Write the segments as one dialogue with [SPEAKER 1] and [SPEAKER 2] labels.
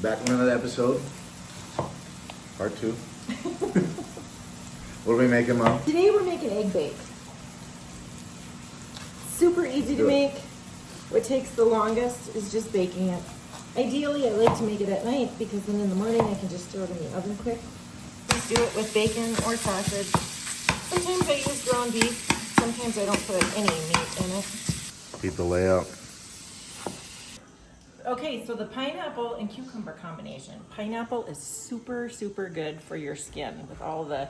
[SPEAKER 1] Back in another episode. Part 2. What are we making, Mom?
[SPEAKER 2] Today we're making egg bake. Super easy to make. What takes the longest is just baking it. Ideally, I like to make it at night because then in the morning I can just throw it in the oven quick. Just do it with bacon or sausage. Sometimes I use ground beef. Sometimes I don't put any meat in it.
[SPEAKER 1] Keep the layout.
[SPEAKER 2] Okay, so the pineapple and cucumber combination. Pineapple is super, super good for your skin with all the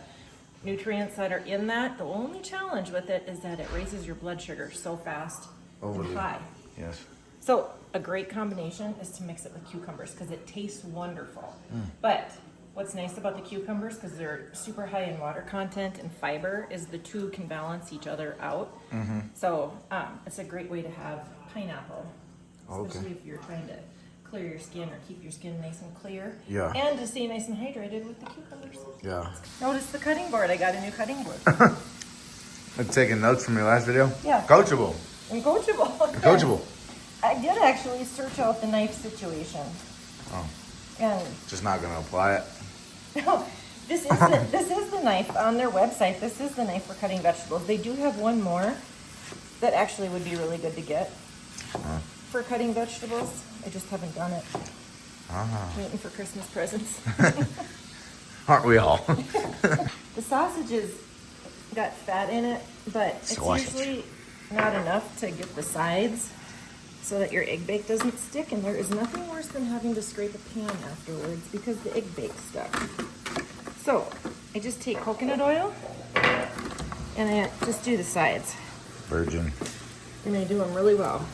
[SPEAKER 2] nutrients that are in that. The only challenge with it is that it raises your blood sugar so fast and high.
[SPEAKER 1] Yes.
[SPEAKER 2] So a great combination is to mix it with cucumbers because it tastes wonderful. But what's nice about the cucumbers, because they're super high in water content and fiber, is the two can balance each other out. So it's a great way to have pineapple, especially if you're trying to clear your skin or keep your skin nice and clear.
[SPEAKER 1] Yeah.
[SPEAKER 2] And to stay nice and hydrated with the cucumbers.
[SPEAKER 1] Yeah.
[SPEAKER 2] Notice the cutting board. I got a new cutting board.
[SPEAKER 1] I'm taking notes from your last video?
[SPEAKER 2] Yeah.
[SPEAKER 1] Coachable.
[SPEAKER 2] And coachable.
[SPEAKER 1] Coachable.
[SPEAKER 2] I did actually search out the knife situation.
[SPEAKER 1] Oh.
[SPEAKER 2] And
[SPEAKER 1] Just not going to apply it.
[SPEAKER 2] no, this is the knife on their website. This is the knife for cutting vegetables. They do have one more that actually would be really good to get for cutting vegetables. I just haven't done it. Waiting for Christmas presents.
[SPEAKER 1] Aren't we all?
[SPEAKER 2] The sausages got fat in it, but it's usually not enough to get the sides so that your egg bake doesn't stick, and there is nothing worse than having to scrape a pan afterwards because the egg bake stuck. So I just take coconut oil and I just do the sides.
[SPEAKER 1] Virgin.
[SPEAKER 2] And I do them really well.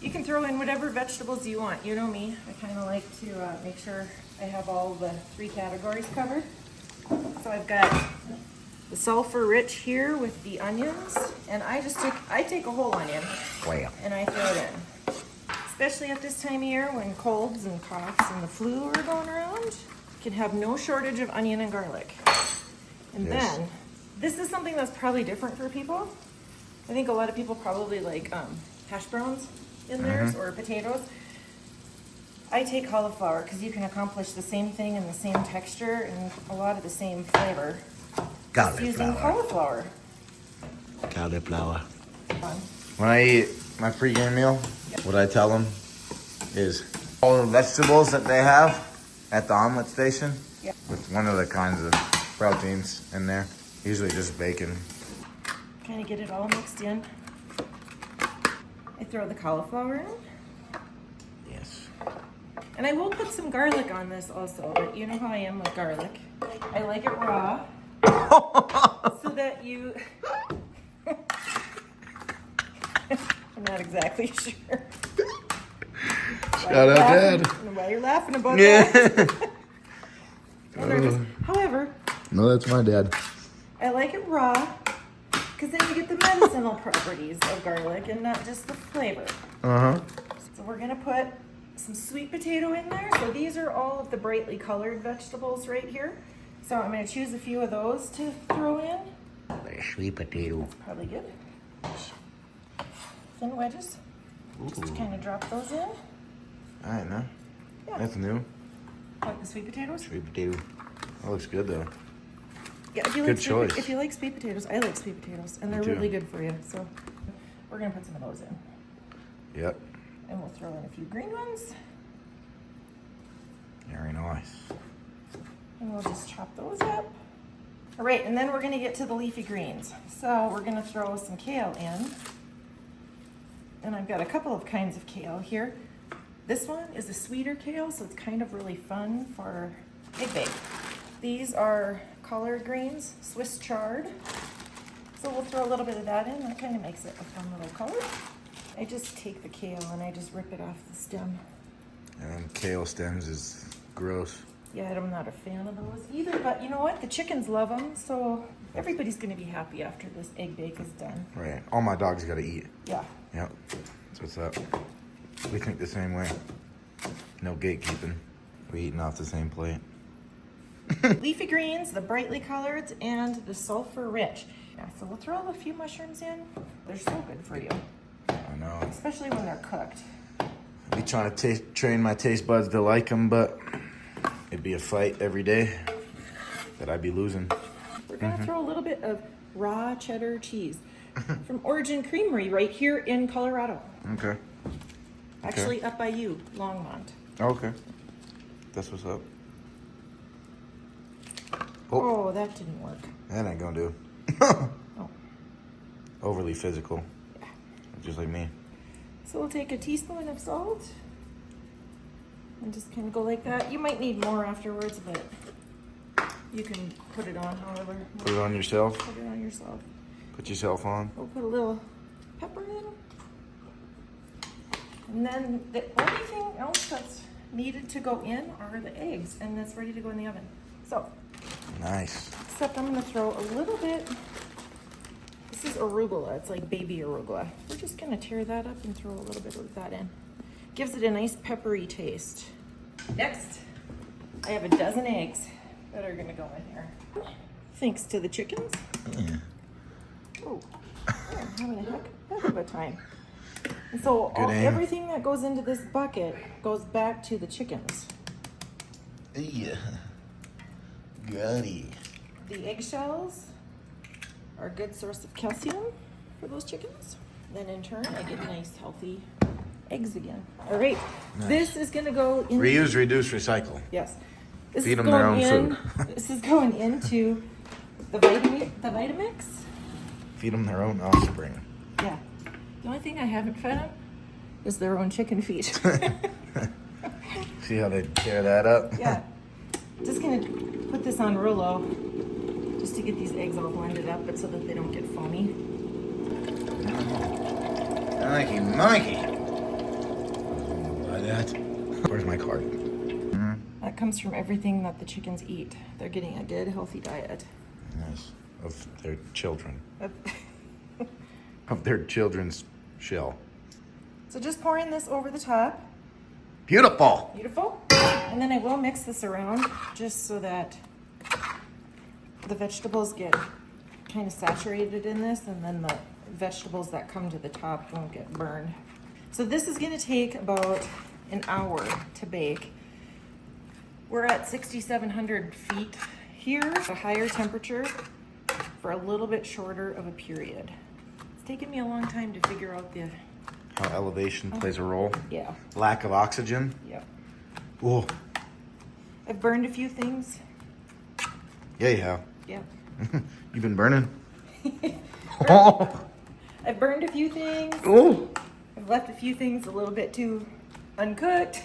[SPEAKER 2] You can throw in whatever vegetables you want. You know me, I kind of like to make sure I have all the 3 categories covered. So I've got the sulfur rich here with the onions, and I take a whole onion and I throw it in. Especially at this time of year when colds and coughs and the flu are going around, you can have no shortage of onion and garlic. And then, this is something that's probably different for people. I think a lot of people probably like hash browns in theirs or potatoes. I take cauliflower because you can accomplish the same thing and the same texture and a lot of the same flavor just using cauliflower.
[SPEAKER 1] Cauliflower. When I eat my pre-game meal, what I tell them is all the vegetables that they have at the omelet station with one of the kinds of proteins in there, usually just bacon.
[SPEAKER 2] Kind of get it all mixed in. I throw the cauliflower in.
[SPEAKER 1] Yes.
[SPEAKER 2] And I will put some garlic on this also, but you know how I am with garlic. I like it raw so that you... I'm not exactly sure.
[SPEAKER 1] Shout out, Dad.
[SPEAKER 2] Why you're laughing about that. However,
[SPEAKER 1] no, that's my dad.
[SPEAKER 2] I like it raw because then you get the medicinal properties of garlic and not just the flavor. So we're going to put some sweet potato in there. So these are all of the brightly colored vegetables right here. So I'm going to choose a few of those to throw in.
[SPEAKER 1] Sweet potato.
[SPEAKER 2] That's probably good. Thin wedges. Just kind of drop those in.
[SPEAKER 1] I know.
[SPEAKER 2] Yeah.
[SPEAKER 1] That's new.
[SPEAKER 2] Like the sweet potatoes?
[SPEAKER 1] Sweet potato. That looks good though.
[SPEAKER 2] Yeah, if you
[SPEAKER 1] Good
[SPEAKER 2] like
[SPEAKER 1] choice.
[SPEAKER 2] If you like sweet potatoes, I like sweet potatoes, and they're
[SPEAKER 1] too.
[SPEAKER 2] really good for you. So we're gonna put some of those in,
[SPEAKER 1] Yep.
[SPEAKER 2] and we'll throw in a few green ones,
[SPEAKER 1] Very nice.
[SPEAKER 2] and we'll just chop those up. All right, and then we're gonna get to the leafy greens. So we're gonna throw some kale in, and I've got a couple of kinds of kale here. This one is a sweeter kale, so it's kind of really fun for egg bake. These are collard greens, Swiss chard. So we'll throw a little bit of that in. That kind of makes it a fun little color. I just take the kale and I just rip it off the stem.
[SPEAKER 1] And kale stems is gross.
[SPEAKER 2] Yeah, I'm not a fan of those either, but you know what? The chickens love them, so everybody's gonna be happy after this egg bake is done.
[SPEAKER 1] Right. All my dogs gotta eat.
[SPEAKER 2] Yeah.
[SPEAKER 1] Yep. That's what's up. We think the same way. No gatekeeping. We eating off the same plate.
[SPEAKER 2] Leafy greens, the brightly colored, and the sulfur rich. Yeah, so we'll throw a few mushrooms in. They're so good for you.
[SPEAKER 1] I know.
[SPEAKER 2] Especially when they're cooked.
[SPEAKER 1] I be trying to train my taste buds to like them, but it'd be a fight every day that I'd be losing.
[SPEAKER 2] We're gonna throw a little bit of raw cheddar cheese from Origin Creamery right here in Colorado.
[SPEAKER 1] Okay.
[SPEAKER 2] Actually, up by you, Longmont.
[SPEAKER 1] Okay. That's what's up.
[SPEAKER 2] Oh, that didn't work.
[SPEAKER 1] That ain't gonna do.
[SPEAKER 2] Oh.
[SPEAKER 1] Overly physical.
[SPEAKER 2] Yeah.
[SPEAKER 1] Just like me.
[SPEAKER 2] So we'll take a teaspoon of salt and just kind of go like that. You might need more afterwards, but you can put it on however.
[SPEAKER 1] Put it on yourself.
[SPEAKER 2] Put it on yourself.
[SPEAKER 1] Put yourself on.
[SPEAKER 2] We'll put a little pepper in. And then the only thing else that's needed to go in are the eggs, and that's ready to go in the oven. So.
[SPEAKER 1] Nice.
[SPEAKER 2] Except I'm gonna throw a little bit. This is arugula. It's like baby arugula. We're just gonna tear that up and throw a little bit of that in. Gives it a nice peppery taste. Next, I have a dozen eggs that are gonna go in here. Thanks to the chickens.
[SPEAKER 1] Yeah.
[SPEAKER 2] Oh, I'm having a heck of a time. And so everything that goes into this bucket goes back to the chickens.
[SPEAKER 1] Yeah. Gutty.
[SPEAKER 2] The eggshells are a good source of calcium for those chickens. Then in turn, I get nice, healthy eggs again. All right,
[SPEAKER 1] Nice.
[SPEAKER 2] This is gonna go in.
[SPEAKER 1] Reuse, reduce, recycle.
[SPEAKER 2] Yes. This
[SPEAKER 1] Feed
[SPEAKER 2] is
[SPEAKER 1] them their
[SPEAKER 2] going
[SPEAKER 1] own food.
[SPEAKER 2] This is going into the Vitamix.
[SPEAKER 1] Feed them their own offspring.
[SPEAKER 2] Yeah. The only thing I haven't fed them is their own chicken feet.
[SPEAKER 1] See how they tear that up?
[SPEAKER 2] Yeah. Just gonna put this on Rouleau just to get these eggs all blended up, but so that they don't get foamy.
[SPEAKER 1] Mikey. Buy that. Where's my card?
[SPEAKER 2] That comes from everything that the chickens eat. They're getting a good, healthy diet.
[SPEAKER 1] Nice. Of their children.
[SPEAKER 2] Uh,
[SPEAKER 1] Of their children's shell.
[SPEAKER 2] So just pouring this over the top.
[SPEAKER 1] Beautiful.
[SPEAKER 2] Beautiful. And then I will mix this around just so that the vegetables get kind of saturated in this, and then the vegetables that come to the top won't get burned. So this is gonna take about an hour to bake. We're at 6,700 feet here, a higher temperature for a little bit shorter of a period. It's taken me a long time to figure out the,
[SPEAKER 1] How elevation plays a role.
[SPEAKER 2] yeah,
[SPEAKER 1] Lack of oxygen.
[SPEAKER 2] yep.
[SPEAKER 1] Oh.
[SPEAKER 2] I've burned a few things.
[SPEAKER 1] Yeah, you have.
[SPEAKER 2] Yeah.
[SPEAKER 1] You've been burning. Oh.
[SPEAKER 2] I've burned a few things.
[SPEAKER 1] Oh.
[SPEAKER 2] I've left a few things a little bit too uncooked.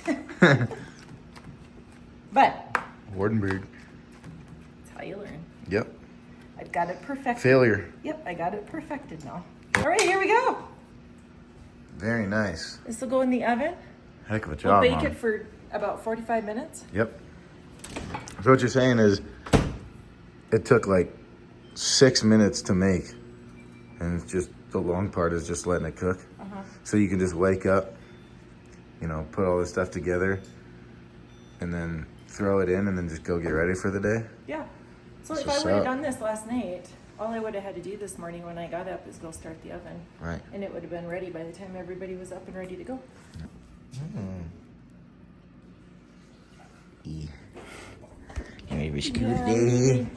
[SPEAKER 2] But
[SPEAKER 1] Wardenberg.
[SPEAKER 2] that's how you learn.
[SPEAKER 1] Yep.
[SPEAKER 2] I've got it perfected.
[SPEAKER 1] Failure.
[SPEAKER 2] Yep, I got it perfected now. All right, here we go.
[SPEAKER 1] Very nice.
[SPEAKER 2] This will go in the oven.
[SPEAKER 1] Heck of a
[SPEAKER 2] We'll
[SPEAKER 1] job,
[SPEAKER 2] bake
[SPEAKER 1] Mom.
[SPEAKER 2] it for about 45 minutes.
[SPEAKER 1] Yep. So what you're saying is it took like 6 minutes to make, and it's just the long part is just letting it cook. So you can just wake up, you know, put all this stuff together, and then throw it in, and then just go get ready for the day.
[SPEAKER 2] Yeah. So
[SPEAKER 1] That's
[SPEAKER 2] if I
[SPEAKER 1] what's
[SPEAKER 2] would have
[SPEAKER 1] up.
[SPEAKER 2] done this last night, all I would have had to do this morning when I got up is go start the oven.
[SPEAKER 1] Right.
[SPEAKER 2] And it would have been ready by the time everybody was up and ready to go.
[SPEAKER 1] Maybe school
[SPEAKER 2] Yeah.
[SPEAKER 1] today.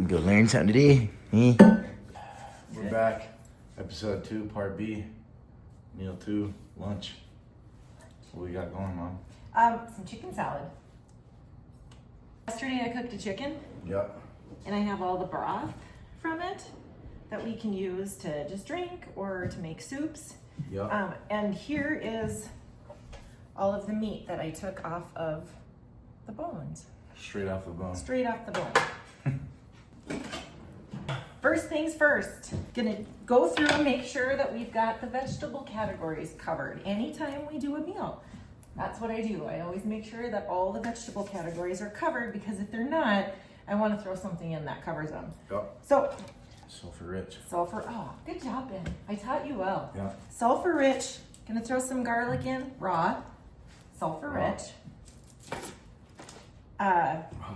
[SPEAKER 1] Go learn something today. We're back. Episode 2, part B. Meal 2, lunch. What we got going, Mom?
[SPEAKER 2] Some chicken salad. Yesterday I cooked a chicken,
[SPEAKER 1] Yep.
[SPEAKER 2] and I have all the broth from it that we can use to just drink or to make soups.
[SPEAKER 1] Yep.
[SPEAKER 2] And here is all of the meat that I took off of the bones,
[SPEAKER 1] Straight off the bone.
[SPEAKER 2] straight off the bone. First things first, gonna go through and make sure that we've got the vegetable categories covered anytime we do a meal. That's what I do. I always make sure that all the vegetable categories are covered, because if they're not, I want to throw something in that covers them.
[SPEAKER 1] Yep.
[SPEAKER 2] So,
[SPEAKER 1] Sulfur rich.
[SPEAKER 2] sulfur, oh, good job, Ben. I taught you well.
[SPEAKER 1] Yeah.
[SPEAKER 2] Sulfur rich, gonna throw some garlic in, raw, sulfur
[SPEAKER 1] Raw.
[SPEAKER 2] rich.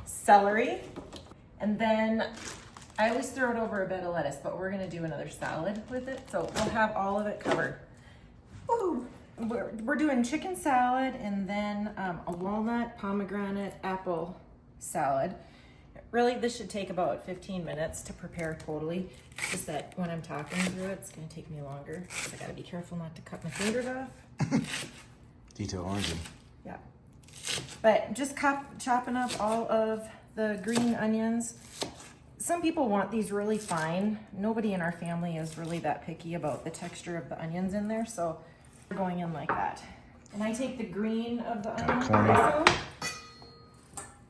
[SPEAKER 2] Celery, and then I always throw it over a bed of lettuce, but we're gonna do another salad with it, so we'll have all of it covered. Woo! we're doing chicken salad and then a walnut, pomegranate, apple salad. Really, this should take about 15 minutes to prepare totally. Just that when I'm talking through it, it's gonna take me longer. So I gotta be careful not to cut my fingers off.
[SPEAKER 1] Detail origin.
[SPEAKER 2] Yeah. But just chopping up all of the green onions. Some people want these really fine. Nobody in our family is really that picky about the texture of the onions in there, so we're going in like that. And I take the green of the onion also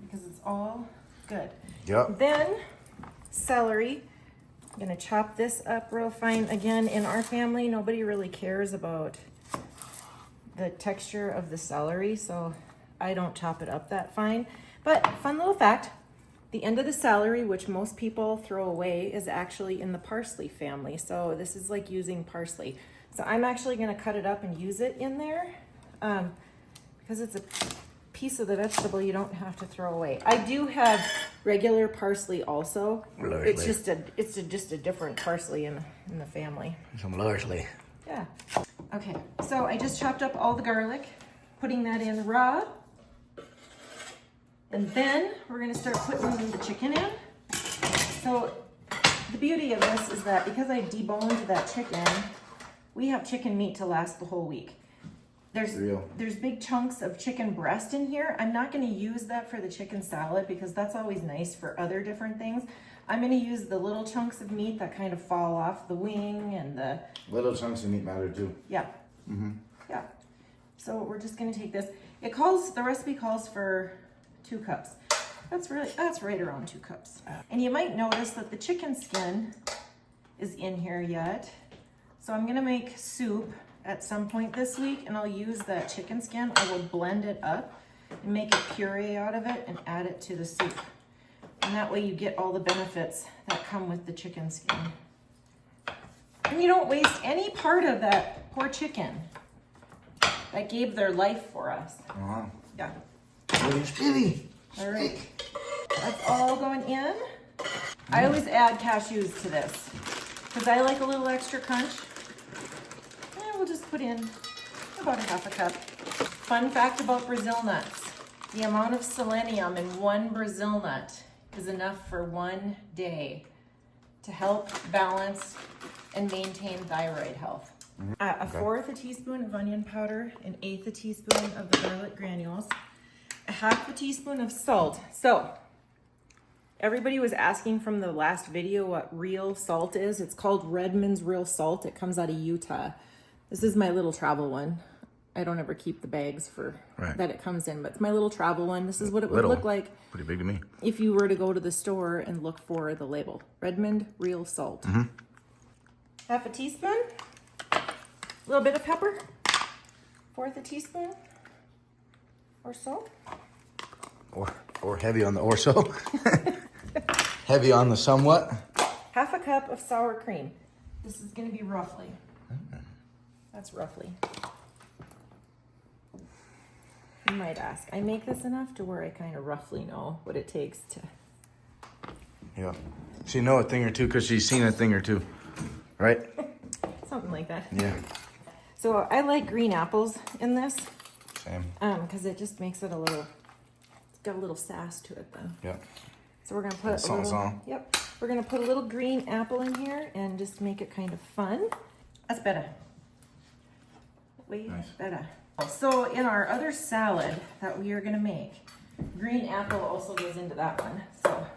[SPEAKER 2] because it's all good.
[SPEAKER 1] Yep.
[SPEAKER 2] Then celery. I'm gonna chop this up real fine. Again, in our family, nobody really cares about the texture of the celery, so I don't chop it up that fine. But fun little fact, the end of the celery, which most people throw away, is actually in the parsley family. So this is like using parsley. So I'm actually gonna cut it up and use it in there because it's a piece of the vegetable you don't have to throw away. I do have regular parsley also.
[SPEAKER 1] Largely.
[SPEAKER 2] It's just a different parsley in the family.
[SPEAKER 1] Some largely.
[SPEAKER 2] Yeah. Okay, so I just chopped up all the garlic, putting that in raw. And then we're gonna start putting the chicken in. So the beauty of this is that because I deboned that chicken, we have chicken meat to last the whole week. There's big chunks of chicken breast in here. I'm not gonna use that for the chicken salad because that's always nice for other different things. I'm gonna use the little chunks of meat that kind of fall off the wing and the...
[SPEAKER 1] Little chunks of meat matter too.
[SPEAKER 2] Yeah. Mm-hmm. Yeah. So we're just gonna take this. The recipe calls for 2 cups. That's right around 2 cups. And you might notice that the chicken skin is in here yet. So I'm gonna make soup at some point this week and I'll use that chicken skin. I will blend it up and make a puree out of it and add it to the soup. And that way you get all the benefits that come with the chicken skin. And you don't waste any part of that poor chicken that gave their life for us.
[SPEAKER 1] Uh-huh.
[SPEAKER 2] Yeah.
[SPEAKER 1] Speedy.
[SPEAKER 2] All right. That's all going in. I always add cashews to this because I like a little extra crunch. And we'll just put in about 1/2 cup. Fun fact about Brazil nuts. The amount of selenium in one Brazil nut is enough for 1 day to help balance and maintain thyroid health. A 1/4 teaspoon of onion powder, 1/8 teaspoon of the garlic granules, 1/2 teaspoon of salt. So everybody was asking from the last video what real salt is. It's called Redmond's Real Salt. It comes out of Utah. This is my little travel one. I don't ever keep the bags for that it comes in, but it's my little travel one. This is what it would look like.
[SPEAKER 1] Pretty big to me.
[SPEAKER 2] If you were to go to the store and look for the label. Redmond Real Salt. 1/2 teaspoon. A little bit of pepper. 1/4 teaspoon or so.
[SPEAKER 1] Or heavy on the or so. Heavy on the somewhat.
[SPEAKER 2] 1/2 cup of sour cream. This is going to be roughly. That's roughly. You might ask. I make this enough to where I kind of roughly know what it takes to.
[SPEAKER 1] Yeah. She know a thing or two because she's seen a thing or two, right?
[SPEAKER 2] Something like that.
[SPEAKER 1] Yeah.
[SPEAKER 2] So I like green apples in this.
[SPEAKER 1] Same.
[SPEAKER 2] Because it just makes it it's got a little sass to it then.
[SPEAKER 1] Yeah.
[SPEAKER 2] So we're gonna put a little, yep. We're gonna put a little green apple in here and just make it kind of fun. That's better. Way better. So in our other salad that we are gonna make, green apple also goes into that one. So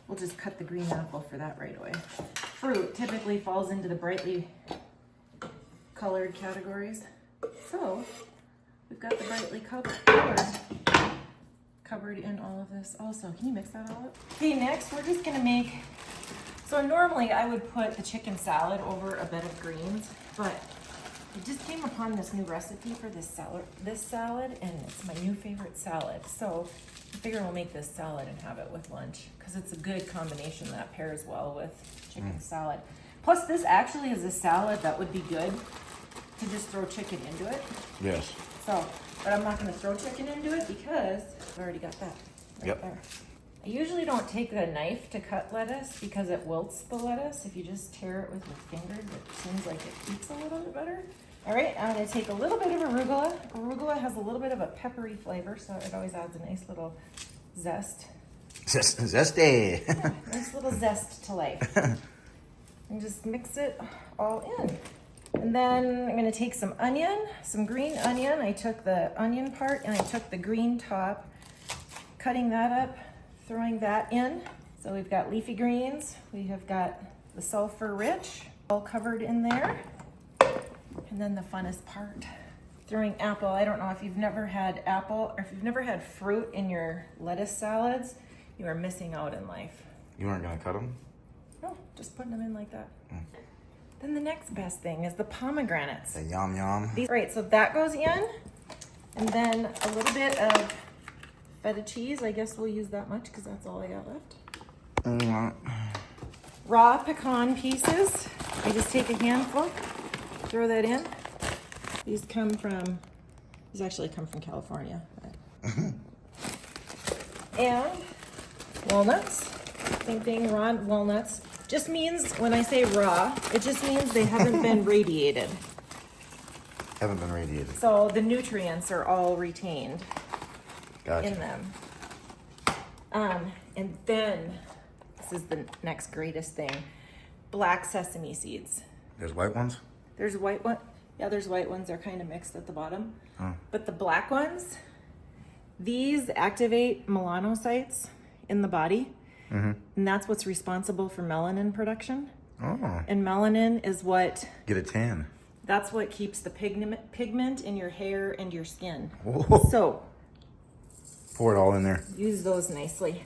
[SPEAKER 2] we'll just cut the green apple for that right away. Fruit typically falls into the brightly colored categories. So we've got the brightly colored covered in all of this also. Can you mix that all up? Okay, next we're just gonna make, so normally I would put the chicken salad over a bed of greens, but I just came upon this new recipe for this salad and it's my new favorite salad. So I figure we'll make this salad and have it with lunch because it's a good combination that pairs well with chicken salad. Plus this actually is a salad that would be good to just throw chicken into it.
[SPEAKER 1] Yes.
[SPEAKER 2] So, but I'm not gonna throw chicken into it because I've already got that right there. I usually don't take the knife to cut lettuce because it wilts the lettuce. If you just tear it with your fingers, it seems like it keeps a little bit better. All right, I'm gonna take a little bit of arugula. Arugula has a little bit of a peppery flavor, so it always adds a nice little zest.
[SPEAKER 1] Zesty.
[SPEAKER 2] Yeah, nice little zest to life. And just mix it all in. And then I'm gonna take some onion, some green onion. I took the onion part and I took the green top, cutting that up, throwing that in. So we've got leafy greens, we have got the sulfur rich, all covered in there. And then the funnest part, throwing apple. I don't know if you've never had apple or if you've never had fruit in your lettuce salads, you are missing out in life.
[SPEAKER 1] You aren't gonna cut them?
[SPEAKER 2] No, just putting them in like that. Then the next best thing is the pomegranates.
[SPEAKER 1] The yum yum.
[SPEAKER 2] Right, so that goes in. And then a little bit of feta cheese. I guess we'll use that much because that's all I got left. Raw pecan pieces. I just take a handful, throw that in. These actually come from California. And walnuts. Same thing, raw walnuts. Just means, when I say raw, it just means they haven't been radiated.
[SPEAKER 1] Haven't been radiated.
[SPEAKER 2] So the nutrients are all retained
[SPEAKER 1] Gotcha.
[SPEAKER 2] in them. And then, this is the next greatest thing, black sesame seeds.
[SPEAKER 1] There's white ones?
[SPEAKER 2] There's white one. Yeah, there's white ones. They're kind of mixed at the bottom.
[SPEAKER 1] Oh.
[SPEAKER 2] But the black ones, these activate melanocytes in the body.
[SPEAKER 1] Mm-hmm.
[SPEAKER 2] And that's what's responsible for melanin production.
[SPEAKER 1] Oh.
[SPEAKER 2] And melanin is
[SPEAKER 1] Get a tan.
[SPEAKER 2] that's what keeps the pigment in your hair and your skin.
[SPEAKER 1] Whoa.
[SPEAKER 2] So
[SPEAKER 1] Pour it all in there.
[SPEAKER 2] use those nicely.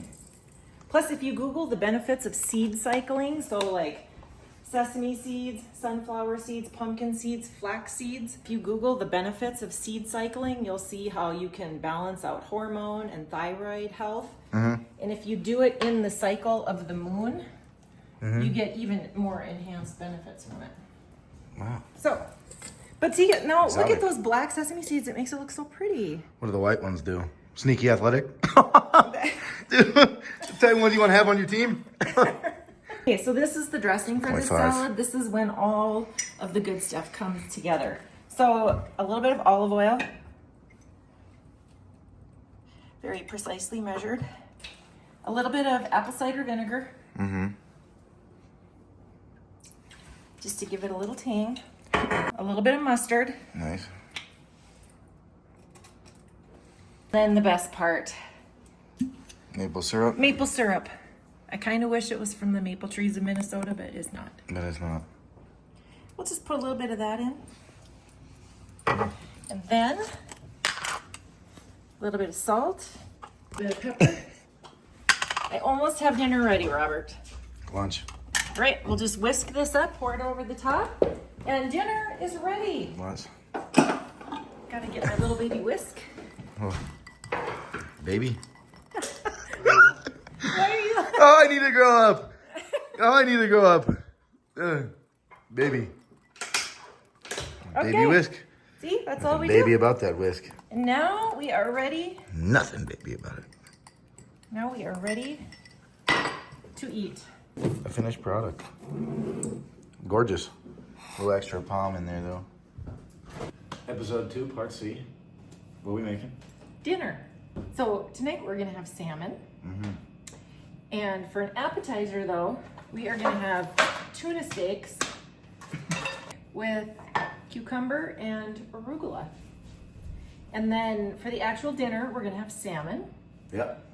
[SPEAKER 2] Plus, if you Google the benefits of seed cycling, so like sesame seeds, sunflower seeds, pumpkin seeds, flax seeds, if you Google the benefits of seed cycling, you'll see how you can balance out hormone and thyroid health.
[SPEAKER 1] Mm-hmm.
[SPEAKER 2] And if you do it in the cycle of the moon, you get even more enhanced benefits from it.
[SPEAKER 1] Wow.
[SPEAKER 2] So, but see, now look
[SPEAKER 1] Exotic.
[SPEAKER 2] at those black sesame seeds. It makes it look so pretty.
[SPEAKER 1] What do the white ones do? Sneaky athletic? Dude, tell me what you want to have on your team?
[SPEAKER 2] Okay, so this is the dressing for this
[SPEAKER 1] 25.
[SPEAKER 2] salad. This is when all of the good stuff comes together. So a little bit of olive oil, very precisely measured. A little bit of apple cider vinegar, just to give it a little tang. A little bit of mustard.
[SPEAKER 1] Nice.
[SPEAKER 2] Then the best part,
[SPEAKER 1] Maple syrup?
[SPEAKER 2] maple syrup. I kind of wish it was from the maple trees of Minnesota, but it is not.
[SPEAKER 1] But it's not.
[SPEAKER 2] We'll just put a little bit of that in. And then a little bit of salt, a bit of pepper. I almost have dinner ready, Robert.
[SPEAKER 1] Lunch.
[SPEAKER 2] Right, we'll just whisk this up, pour it over the top, and dinner is ready.
[SPEAKER 1] Lunch.
[SPEAKER 2] Gotta get my little baby whisk.
[SPEAKER 1] Oh. Baby?
[SPEAKER 2] Why are you?
[SPEAKER 1] Oh, I need to grow up. Oh, I need to grow up. Baby.
[SPEAKER 2] Okay.
[SPEAKER 1] Baby whisk.
[SPEAKER 2] See, that's all we
[SPEAKER 1] Baby
[SPEAKER 2] do.
[SPEAKER 1] about that whisk.
[SPEAKER 2] And now we are ready.
[SPEAKER 1] Nothing baby about it.
[SPEAKER 2] Now we are ready to eat.
[SPEAKER 1] A finished product. Gorgeous. A little extra palm in there though. Episode 2, part C. What are we making?
[SPEAKER 2] Dinner. So tonight we're gonna have salmon. And for an appetizer though, we are gonna have tuna steaks with cucumber and arugula. And then for the actual dinner, we're gonna have salmon,
[SPEAKER 1] Yep.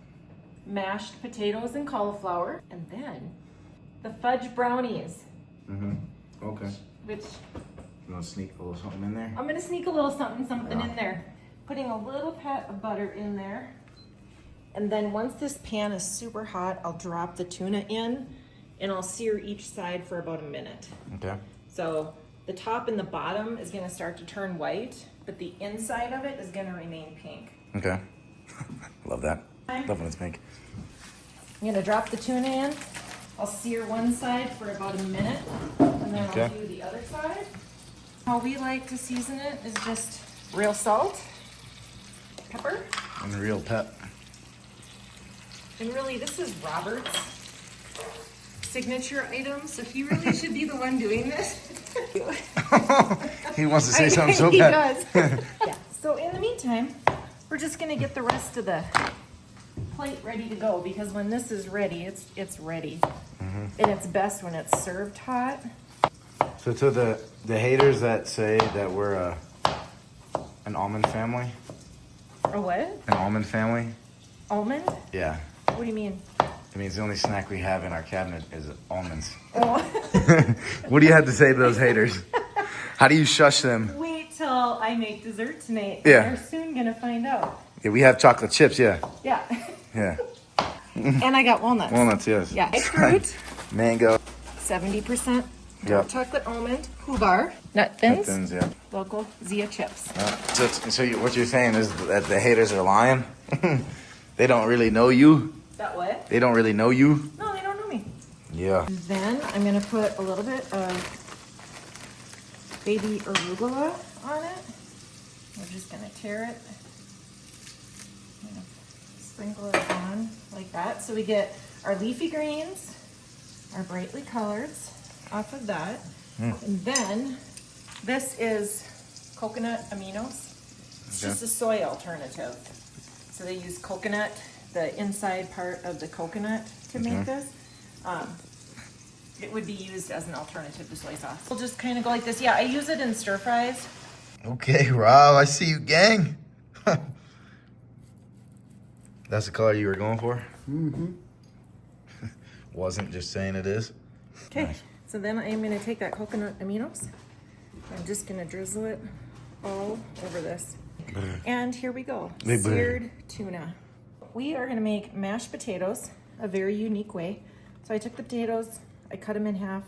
[SPEAKER 2] mashed potatoes and cauliflower, and then the fudge brownies,
[SPEAKER 1] Okay.
[SPEAKER 2] which
[SPEAKER 1] You want to sneak a little something in there?
[SPEAKER 2] I'm gonna sneak a little something
[SPEAKER 1] Yeah.
[SPEAKER 2] in there. Putting a little pat of butter in there. And then once this pan is super hot, I'll drop the tuna in and I'll sear each side for about a minute.
[SPEAKER 1] Okay.
[SPEAKER 2] So the top and the bottom is gonna start to turn white, but the inside of it is gonna remain pink.
[SPEAKER 1] Okay. Love that. Love when it's pink.
[SPEAKER 2] I'm gonna drop the tuna in. I'll sear one side for about a minute, and then I'll
[SPEAKER 1] Okay.
[SPEAKER 2] do the other side. How we like to season it is just real salt, pepper,
[SPEAKER 1] And the real pet.
[SPEAKER 2] and really this is Robert's signature item, so he really should be the one doing this.
[SPEAKER 1] He wants to say something so
[SPEAKER 2] He
[SPEAKER 1] bad.
[SPEAKER 2] does. Yeah. So in the meantime, we're just gonna get the rest of the plate ready to go because when this is ready, it's ready. And it's best when it's served hot.
[SPEAKER 1] So to the haters that say that we're an almond family.
[SPEAKER 2] Or what?
[SPEAKER 1] An almond family?
[SPEAKER 2] Almond?
[SPEAKER 1] Yeah.
[SPEAKER 2] What do you mean?
[SPEAKER 1] It means the only snack we have in our cabinet is almonds.
[SPEAKER 2] Oh.
[SPEAKER 1] What do you have to say to those haters? How do you shush them?
[SPEAKER 2] Wait till I make dessert tonight.
[SPEAKER 1] Yeah.
[SPEAKER 2] They're soon gonna find out.
[SPEAKER 1] Yeah, we have chocolate chips, yeah.
[SPEAKER 2] Yeah.
[SPEAKER 1] Yeah.
[SPEAKER 2] And I got walnuts.
[SPEAKER 1] Walnuts, yes.
[SPEAKER 2] Yeah. Fruit.
[SPEAKER 1] Mango.
[SPEAKER 2] 70%
[SPEAKER 1] Yep.
[SPEAKER 2] chocolate almond, Hubar, nut thins,
[SPEAKER 1] Yeah.
[SPEAKER 2] local Zia chips.
[SPEAKER 1] What you're saying is that the haters are lying? They don't really know you?
[SPEAKER 2] That what?
[SPEAKER 1] They don't really know you?
[SPEAKER 2] No, they don't know me.
[SPEAKER 1] Yeah.
[SPEAKER 2] Then I'm gonna put a little bit of baby arugula on it. We're just gonna tear it, sprinkle it on like that. So we get our leafy greens, our brightly coloreds off of that. And then this is coconut aminos. It's just a soy alternative. So they use coconut, the inside part of the coconut to make this. It would be used as an alternative to soy sauce. We'll just kind of go like this. Yeah, I use it in stir fries.
[SPEAKER 1] Okay, Rob, I see you, gang. That's the color you were going for?
[SPEAKER 3] Mm-hmm.
[SPEAKER 1] Wasn't just saying it is.
[SPEAKER 2] Okay,
[SPEAKER 1] Nice.
[SPEAKER 2] so then I'm gonna take that coconut aminos. I'm just gonna drizzle it all over this. And here we go,
[SPEAKER 1] Big burn.
[SPEAKER 2] seared tuna. We are gonna make mashed potatoes a very unique way. So I took the potatoes, I cut them in half.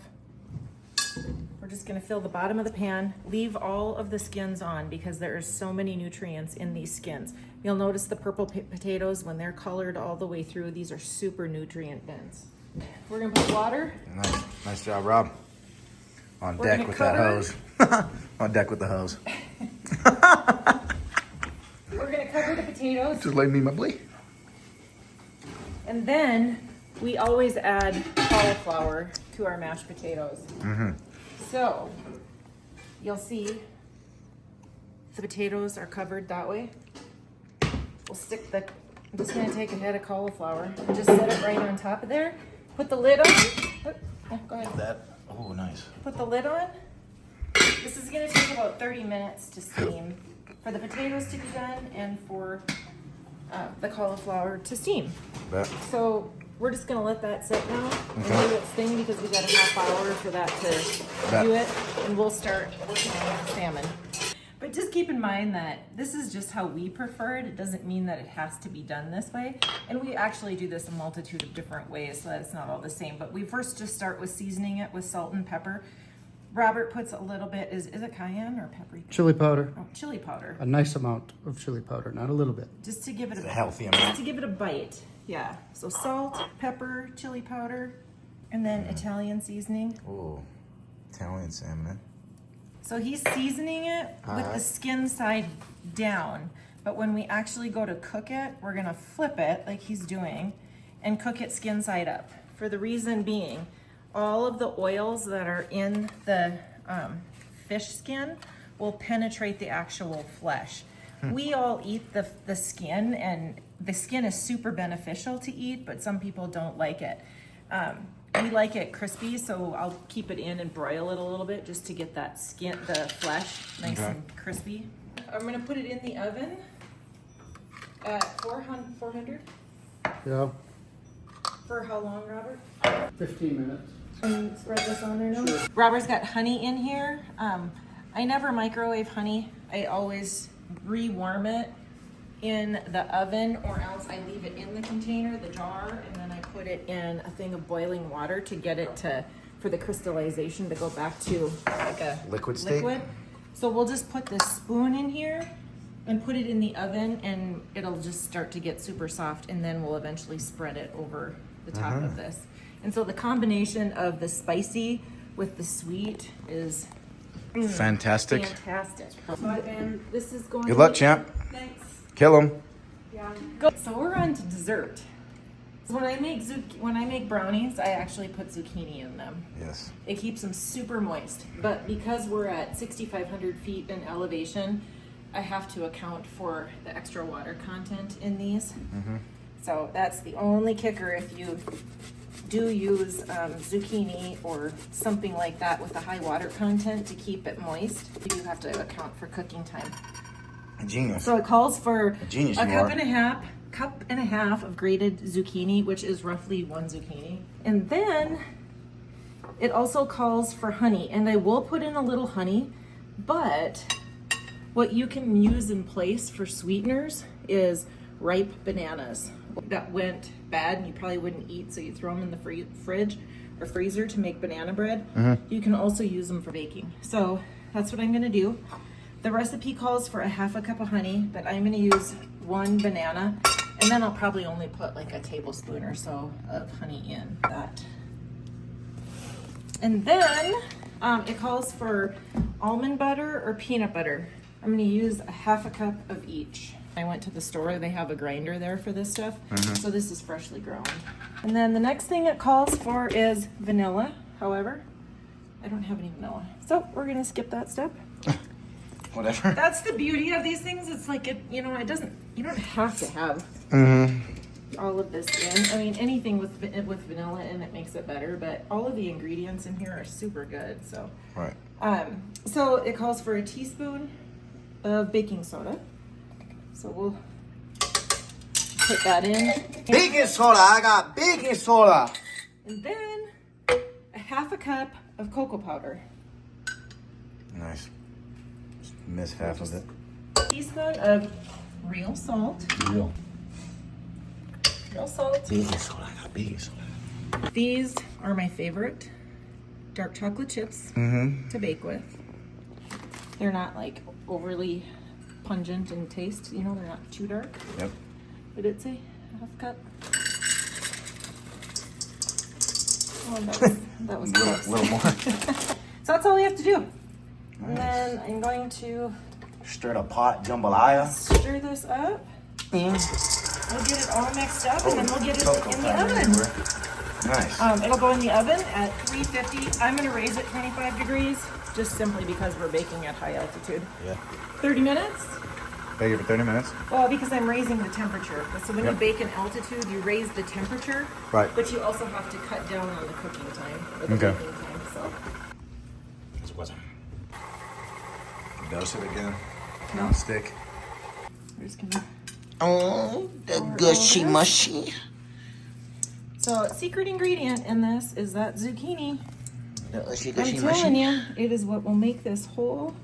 [SPEAKER 2] We're just gonna fill the bottom of the pan, leave all of the skins on because there are so many nutrients in these skins. You'll notice the purple potatoes, when they're colored all the way through, these are super nutrient dense. We're gonna put water.
[SPEAKER 1] Nice job, Rob. On
[SPEAKER 2] We're
[SPEAKER 1] deck
[SPEAKER 2] gonna
[SPEAKER 1] with
[SPEAKER 2] cover-
[SPEAKER 1] that hose. On deck with the hose.
[SPEAKER 2] We're gonna cover the potatoes.
[SPEAKER 1] Just like me, my boy.
[SPEAKER 2] And then we always add cauliflower to our mashed potatoes. So you'll see the potatoes are covered that way. We'll stick the, I'm just gonna take a head of cauliflower and just set it right on top of there. Put the lid on. Oh, go ahead.
[SPEAKER 1] Oh, nice.
[SPEAKER 2] Put the lid on. This is gonna take about 30 minutes to steam for the potatoes to be done and for the cauliflower to steam.
[SPEAKER 1] Bet.
[SPEAKER 2] So we're just gonna let that sit now and do its thing because we got a half hour for that to do it, and we'll start working on the salmon. But just keep in mind that this is just how we prefer it. It doesn't mean that it has to be done this way. And we actually do this a multitude of different ways so that it's not all the same. But we first just start with seasoning it with salt and pepper. Robert puts a little bit, is it cayenne or paprika?
[SPEAKER 3] Chili powder.
[SPEAKER 2] Oh, chili powder.
[SPEAKER 3] A nice amount of chili powder, not a little bit.
[SPEAKER 2] Just to give it
[SPEAKER 1] A healthy amount.
[SPEAKER 2] Just to give it a bite. Yeah. So salt, pepper, chili powder, and then Italian seasoning.
[SPEAKER 1] Oh, Italian salmon.
[SPEAKER 2] So he's seasoning it with the skin side down. But when we actually go to cook it, we're gonna flip it like he's doing and cook it skin side up. For the reason being, all of the oils that are in the fish skin will penetrate the actual flesh. We all eat the skin, and the skin is super beneficial to eat, but some people don't like it. We like it crispy, so I'll keep it in and broil it a little bit just to get that skin, the flesh, nice and crispy. I'm gonna put it in the oven at 400.
[SPEAKER 3] Yeah,
[SPEAKER 2] For how long, Robert?
[SPEAKER 3] 15 minutes.
[SPEAKER 2] And spread this on there now. Robert's got honey in here. I never microwave honey. I always rewarm it in the oven, or else I leave it in the container, the jar, and then I put it in a thing of boiling water to get it for the crystallization to go back to like a
[SPEAKER 1] Liquid state?
[SPEAKER 2] So we'll just put this spoon in here and put it in the oven, and it'll just start to get super soft, and then we'll eventually spread it over the top of this. And so the combination of the spicy with the sweet is
[SPEAKER 1] Fantastic.
[SPEAKER 2] fantastic. And this is going
[SPEAKER 1] Good
[SPEAKER 2] to
[SPEAKER 1] luck,
[SPEAKER 2] be-
[SPEAKER 1] champ.
[SPEAKER 2] Thanks.
[SPEAKER 1] Kill him.
[SPEAKER 2] Yeah. Go. So we're on to dessert. When I make brownies, I actually put zucchini in them.
[SPEAKER 1] Yes.
[SPEAKER 2] It keeps them super moist. But because we're at 6,500 feet in elevation, I have to account for the extra water content in these. So that's the only kicker if you do use zucchini or something like that with a high water content to keep it moist. You have to account for cooking time.
[SPEAKER 1] Genius.
[SPEAKER 2] So it calls for a
[SPEAKER 1] Genius you
[SPEAKER 2] cup
[SPEAKER 1] are.
[SPEAKER 2] and a half of grated zucchini, which is roughly 1 zucchini. And then it also calls for honey, and I will put in a little honey, but what you can use in place for sweeteners is ripe bananas that went bad and you probably wouldn't eat, so you throw them in the fridge or freezer to make banana bread. You can also use them for baking. So that's what I'm gonna do. The recipe calls for a half a cup of honey, but I'm gonna use 1 banana, and then I'll probably only put like a tablespoon or so of honey in that. And then it calls for almond butter or peanut butter. I'm gonna use a half a cup of each. I went to the store, they have a grinder there for this stuff, so this is freshly ground. And then the next thing it calls for is vanilla. However, I don't have any vanilla, so we're gonna skip that step.
[SPEAKER 1] Whatever.
[SPEAKER 2] That's the beauty of these things. It's like it doesn't. You don't have to have all of this in. I mean, anything with vanilla in it makes it better. But all of the ingredients in here are super good. So
[SPEAKER 1] Right.
[SPEAKER 2] So it calls for a teaspoon of baking soda. So we'll put that in.
[SPEAKER 1] Baking soda. I got baking soda.
[SPEAKER 2] And then a half a cup of cocoa powder.
[SPEAKER 1] Nice. Just miss half of it.
[SPEAKER 2] A teaspoon of real salt.
[SPEAKER 1] Real.
[SPEAKER 2] Real salt.
[SPEAKER 1] Baking soda. I got baking soda.
[SPEAKER 2] These are my favorite dark chocolate chips to bake with. They're not like overly pungent in taste, they're not too dark.
[SPEAKER 1] Yep.
[SPEAKER 2] Did it say half cup? Oh, that was
[SPEAKER 1] A
[SPEAKER 2] close.
[SPEAKER 1] little more.
[SPEAKER 2] So that's all we have to do.
[SPEAKER 1] Nice.
[SPEAKER 2] And then I'm going to
[SPEAKER 1] Stir the pot jambalaya.
[SPEAKER 2] stir this up. We'll get it all mixed up, and then we'll get it in the oven.
[SPEAKER 1] Nice.
[SPEAKER 2] It'll go in the oven at 350. I'm going to raise it 25 degrees, just simply because we're baking at high altitude.
[SPEAKER 1] Yeah.
[SPEAKER 2] 30 minutes?
[SPEAKER 1] Bake it for 30 minutes.
[SPEAKER 2] Well, because I'm raising the temperature. So when you
[SPEAKER 1] Yep.
[SPEAKER 2] bake in altitude, you raise the temperature.
[SPEAKER 1] Right.
[SPEAKER 2] But you also have to cut down on the cooking time, or the
[SPEAKER 1] Okay.
[SPEAKER 2] baking time. So
[SPEAKER 1] Dose it again. Non-stick.
[SPEAKER 2] we're just gonna.
[SPEAKER 1] Oh, the
[SPEAKER 2] Pour
[SPEAKER 1] gushy
[SPEAKER 2] all this.
[SPEAKER 1] mushy.
[SPEAKER 2] So secret ingredient in this is that zucchini.
[SPEAKER 1] The gushy
[SPEAKER 2] I'm
[SPEAKER 1] gushy
[SPEAKER 2] telling
[SPEAKER 1] mushy.
[SPEAKER 2] you, it is what will make this whole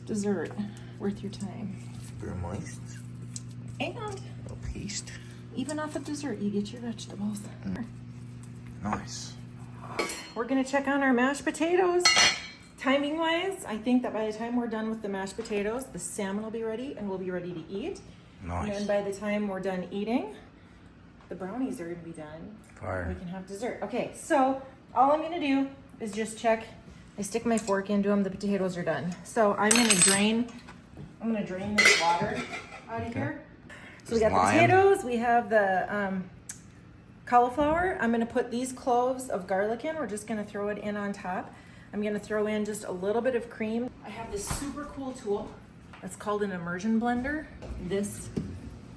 [SPEAKER 2] dessert worth your time.
[SPEAKER 1] Super moist.
[SPEAKER 2] And
[SPEAKER 1] Little paste.
[SPEAKER 2] even off of dessert, you get your vegetables.
[SPEAKER 1] Nice.
[SPEAKER 2] We're gonna check on our mashed potatoes. Timing wise, I think that by the time we're done with the mashed potatoes, the salmon will be ready and we'll be ready to eat.
[SPEAKER 1] Nice.
[SPEAKER 2] And then by the time we're done eating, the brownies are gonna be done.
[SPEAKER 1] Fire.
[SPEAKER 2] We can have dessert. Okay, so all I'm gonna do is just check. I stick my fork into them, the potatoes are done. So I'm gonna drain this water out of here. So we got the
[SPEAKER 1] Lime.
[SPEAKER 2] potatoes, we have the cauliflower. I'm gonna put these cloves of garlic in. We're just gonna throw it in on top. I'm gonna throw in just a little bit of cream. I have this super cool tool. It's called an immersion blender. This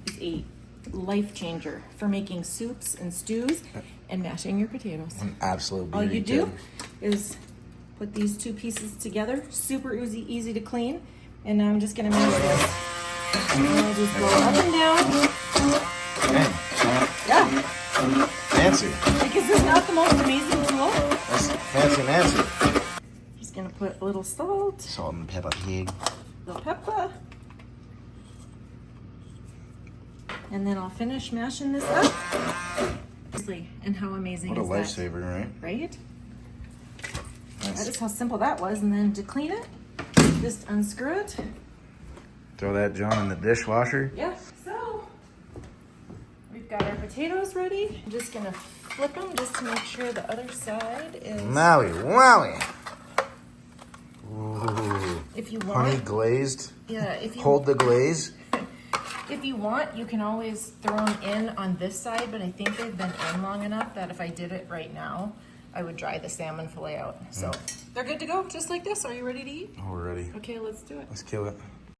[SPEAKER 2] is a life changer for making soups and stews and mashing your potatoes.
[SPEAKER 1] An absolute
[SPEAKER 2] All
[SPEAKER 1] beauty.
[SPEAKER 2] you do
[SPEAKER 1] kid.
[SPEAKER 2] is put these two pieces together. Super easy to clean. And now I'm just gonna mash this. And I just go up and down.
[SPEAKER 1] Man,
[SPEAKER 2] Yeah,
[SPEAKER 1] fancy.
[SPEAKER 2] because it's not the most amazing tool.
[SPEAKER 1] That's fancy Nancy.
[SPEAKER 2] Just gonna put a little salt,
[SPEAKER 1] Salt and pepper pig.
[SPEAKER 2] a little pepper. And then I'll finish mashing this up. And how amazing
[SPEAKER 1] What a
[SPEAKER 2] is that?
[SPEAKER 1] lifesaver, right?
[SPEAKER 2] Right? That
[SPEAKER 1] Nice.
[SPEAKER 2] is how simple that was. And then to clean it, just unscrew it.
[SPEAKER 1] Throw that John in the dishwasher.
[SPEAKER 2] Yeah. So we've got our potatoes ready. I'm just gonna flip them just to make sure the other side is.
[SPEAKER 1] Maui, wowie. Ooh.
[SPEAKER 2] If you want,
[SPEAKER 1] Honey glazed.
[SPEAKER 2] yeah. If you
[SPEAKER 1] Hold the glaze.
[SPEAKER 2] If you want, you can always throw them in on this side, but I think they've been in long enough that if I did it right now, I would dry the salmon fillet out. So they're good to go, just like this. Are you ready to eat?
[SPEAKER 1] Oh, we're ready.
[SPEAKER 2] Okay, let's do it.
[SPEAKER 1] Let's kill it.